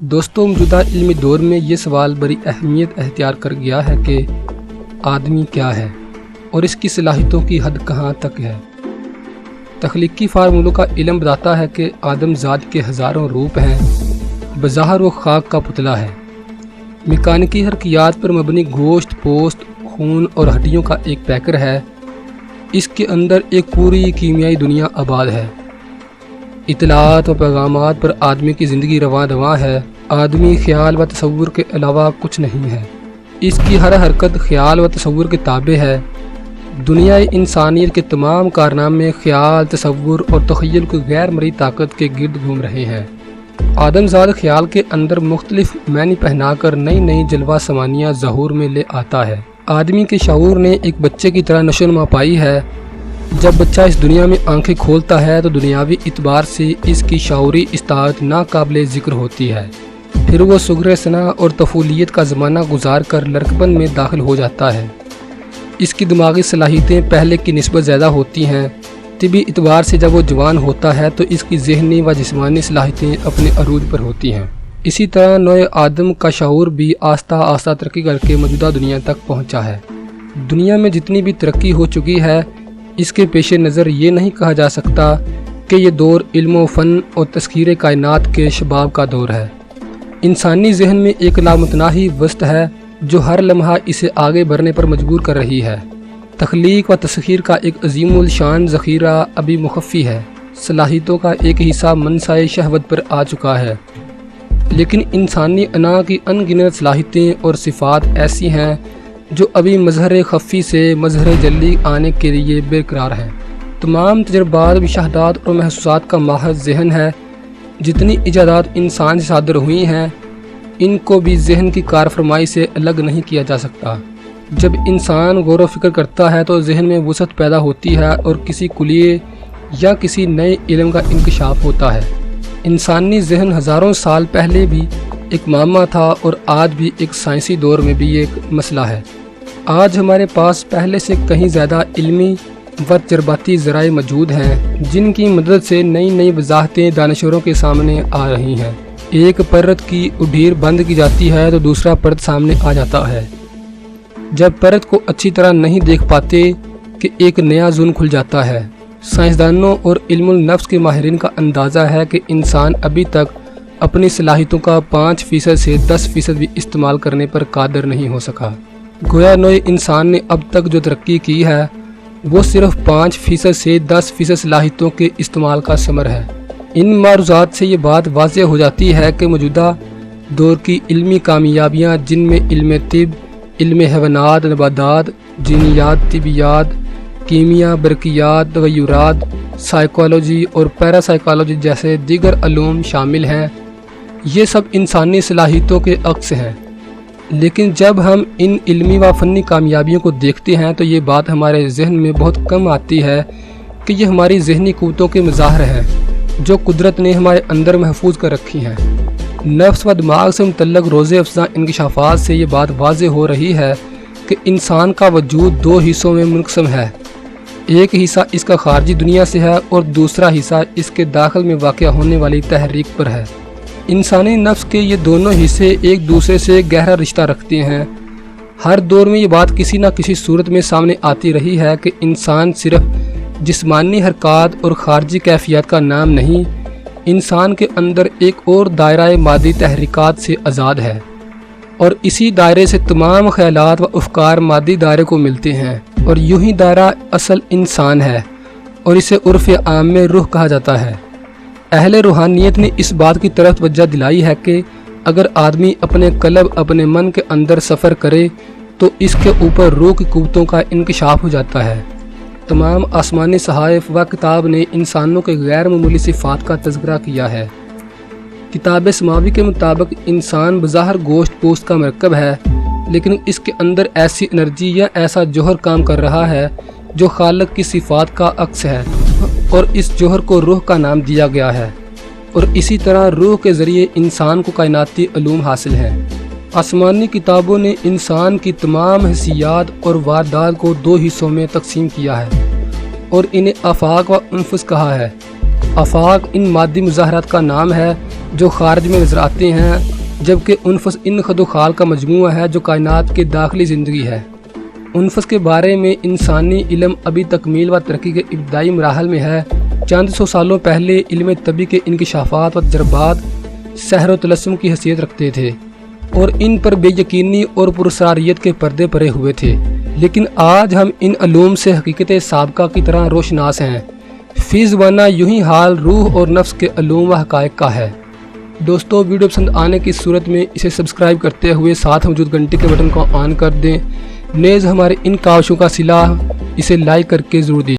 دوستوں، موجودہ علمی دور میں یہ سوال بڑی اہمیت اختیار کر گیا ہے کہ آدمی کیا ہے اور اس کی صلاحیتوں کی حد کہاں تک ہے۔ تخلیقی فارمولوں کا علم بتاتا ہے کہ آدم ذات کے ہزاروں روپ ہیں، بظاہر وہ خاک کا پتلا ہے، میکانیکی حرکیات پر مبنی گوشت، پوست، خون اور ہڈیوں کا ایک پیکر ہے۔ اس کے اندر ایک پوری کیمیائی دنیا آباد ہے۔ اطلاعات و پیغامات پر آدمی کی زندگی رواں دواں ہے۔ آدمی خیال و تصور کے علاوہ کچھ نہیں ہے۔ اس کی ہر حرکت خیال و تصور کے تابع ہے۔ دنیا انسانیت کے تمام کارنامے خیال، تصور اور تخیل کی غیر مرئی طاقت کے گرد گھوم رہے ہیں۔ آدم ذات خیال کے اندر مختلف معنی پہنا کر نئی نئی جلوہ سمانیاں ظہور میں لے آتا ہے۔ آدمی کے شعور نے ایک بچے کی طرح نشو و نما پائی ہے۔ جب بچہ اس دنیا میں آنکھیں کھولتا ہے تو دنیاوی اعتبار سے اس کی شعوری استعارت ناقابل ذکر ہوتی ہے۔ پھر وہ صغر ثنا اور طفولیت کا زمانہ گزار کر لڑکپن میں داخل ہو جاتا ہے۔ اس کی دماغی صلاحیتیں پہلے کی نسبت زیادہ ہوتی ہیں۔ طبی اعتبار سے جب وہ جوان ہوتا ہے تو اس کی ذہنی و جسمانی صلاحیتیں اپنے عروج پر ہوتی ہیں۔ اسی طرح نوع آدم کا شعور بھی آہستہ آہستہ ترقی کر کے موجودہ دنیا تک پہنچا ہے۔ دنیا میں جتنی بھی ترقی ہو چکی ہے، اس کے پیش نظر یہ نہیں کہا جا سکتا کہ یہ دور علم و فن اور تسخیر کائنات کے شباب کا دور ہے۔ انسانی ذہن میں ایک لامتناہی وسط ہے جو ہر لمحہ اسے آگے بڑھنے پر مجبور کر رہی ہے۔ تخلیق و تسخیر کا ایک عظیم الشان ذخیرہ ابھی مخفی ہے۔ صلاحیتوں کا ایک حصہ منصۂ شہوت پر آ چکا ہے، لیکن انسانی انا کی ان گنت صلاحیتیں اور صفات ایسی ہیں جو ابھی مظہر خفی سے مظہر جلی آنے کے لیے برقرار ہیں۔ تمام تجربات، مشاہدات اور محسوسات کا محض ذہن ہے۔ جتنی ایجادات انسان سے صادر ہوئی ہیں، ان کو بھی ذہن کی کارفرمائی سے الگ نہیں کیا جا سکتا۔ جب انسان غور و فکر کرتا ہے تو ذہن میں وسعت پیدا ہوتی ہے اور کسی کلیے یا کسی نئے علم کا انکشاف ہوتا ہے۔ انسانی ذہن ہزاروں سال پہلے بھی ایک معمہ تھا اور آج بھی ایک سائنسی دور میں بھی ایک مسئلہ ہے۔ آج ہمارے پاس پہلے سے کہیں زیادہ علمی و تجرباتی ذرائع موجود ہیں جن کی مدد سے نئی نئی وضاحتیں دانشوروں کے سامنے آ رہی ہیں۔ ایک پرت کی اڈھیر بند کی جاتی ہے تو دوسرا پرت سامنے آ جاتا ہے۔ جب پرت کو اچھی طرح نہیں دیکھ پاتے کہ ایک نیا زون کھل جاتا ہے۔ سائنسدانوں اور علم النفس کے ماہرین کا اندازہ ہے کہ انسان ابھی تک اپنی صلاحیتوں کا 5% سے 10% بھی استعمال کرنے پر قادر نہیں ہو سکا۔ گویا نوع انسان نے اب تک جو ترقی کی ہے وہ صرف 5% سے 10% صلاحیتوں کے استعمال کا ثمر ہے۔ ان معروضات سے یہ بات واضح ہو جاتی ہے کہ موجودہ دور کی علمی کامیابیاں، جن میں علم طب، علم حیوانات، نباتات، جینیات، طبیعیات، کیمیا، برقیات، تغیرات، سائیکالوجی اور پیراسائیکالوجی جیسے دیگر علوم شامل ہیں، یہ سب انسانی صلاحیتوں کے عکس ہیں۔ لیکن جب ہم ان علمی و فنی کامیابیوں کو دیکھتے ہیں تو یہ بات ہمارے ذہن میں بہت کم آتی ہے کہ یہ ہماری ذہنی قوتوں کے مظاہر ہیں جو قدرت نے ہمارے اندر محفوظ کر رکھی ہیں۔ نفس و دماغ سے متعلق روز افزاں انکشافات سے یہ بات واضح ہو رہی ہے کہ انسان کا وجود 2 حصوں میں منقسم ہے۔ ایک حصہ اس کا خارجی دنیا سے ہے اور دوسرا حصہ اس کے داخل میں واقع ہونے والی تحریک پر ہے۔ انسانی نفس کے یہ دونوں حصے ایک دوسرے سے گہرا رشتہ رکھتے ہیں۔ ہر دور میں یہ بات کسی نہ کسی صورت میں سامنے آتی رہی ہے کہ انسان صرف جسمانی حرکات اور خارجی کیفیات کا نام نہیں، انسان کے اندر ایک اور دائرہ مادی تحریکات سے آزاد ہے، اور اسی دائرے سے تمام خیالات و افکار مادی دائرے کو ملتے ہیں، اور یوں ہی دائرہ اصل انسان ہے اور اسے عرف عام میں روح کہا جاتا ہے۔ اہل روحانیت نے اس بات کی طرف توجہ دلائی ہے کہ اگر آدمی اپنے قلب، اپنے من کے اندر سفر کرے تو اس کے اوپر روح کی قوتوں کا انکشاف ہو جاتا ہے۔ تمام آسمانی صحائف و کتاب نے انسانوں کے غیر معمولی صفات کا تذکرہ کیا ہے۔ کتاب سماوی کے مطابق انسان بظاہر گوشت پوست کا مرکب ہے، لیکن اس کے اندر ایسی انرجی یا ایسا جوہر کام کر رہا ہے جو خالق کی صفات کا عکس ہے، اور اس جوہر کو روح کا نام دیا گیا ہے، اور اسی طرح روح کے ذریعے انسان کو کائناتی علوم حاصل ہیں۔ آسمانی کتابوں نے انسان کی تمام حیثیات اور واردات کو 2 حصوں میں تقسیم کیا ہے اور انہیں آفاق و انفس کہا ہے۔ آفاق ان مادی مظاہرات کا نام ہے جو خارج میں نظر آتے ہیں، جبکہ انفس ان خد و خال کا مجموعہ ہے جو کائنات کی داخلی زندگی ہے۔ انفس کے بارے میں انسانی علم ابھی تکمیل و ترقی کے ابتدائی مراحل میں ہے۔ چند سو سالوں پہلے علم طبی کے انکشافات و تجربات سحر و طلسم کی حیثیت رکھتے تھے اور ان پر بے یقینی اور پراسراریت کے پردے پڑے ہوئے تھے، لیکن آج ہم ان علوم سے حقیقت سابقہ کی طرح روشناس ہیں۔ فی زمانہ یوں ہی حال روح اور نفس کے علوم و حقائق کا ہے۔ دوستو، ویڈیو پسند آنے کی صورت میں اسے سبسکرائب کرتے ہوئے ساتھ موجود گھنٹی کے بٹن کو آن کر دیں۔ نیز ہمارے ان کاوشوں کا صلہ اسے لائک کر کے ضرور دیجیے۔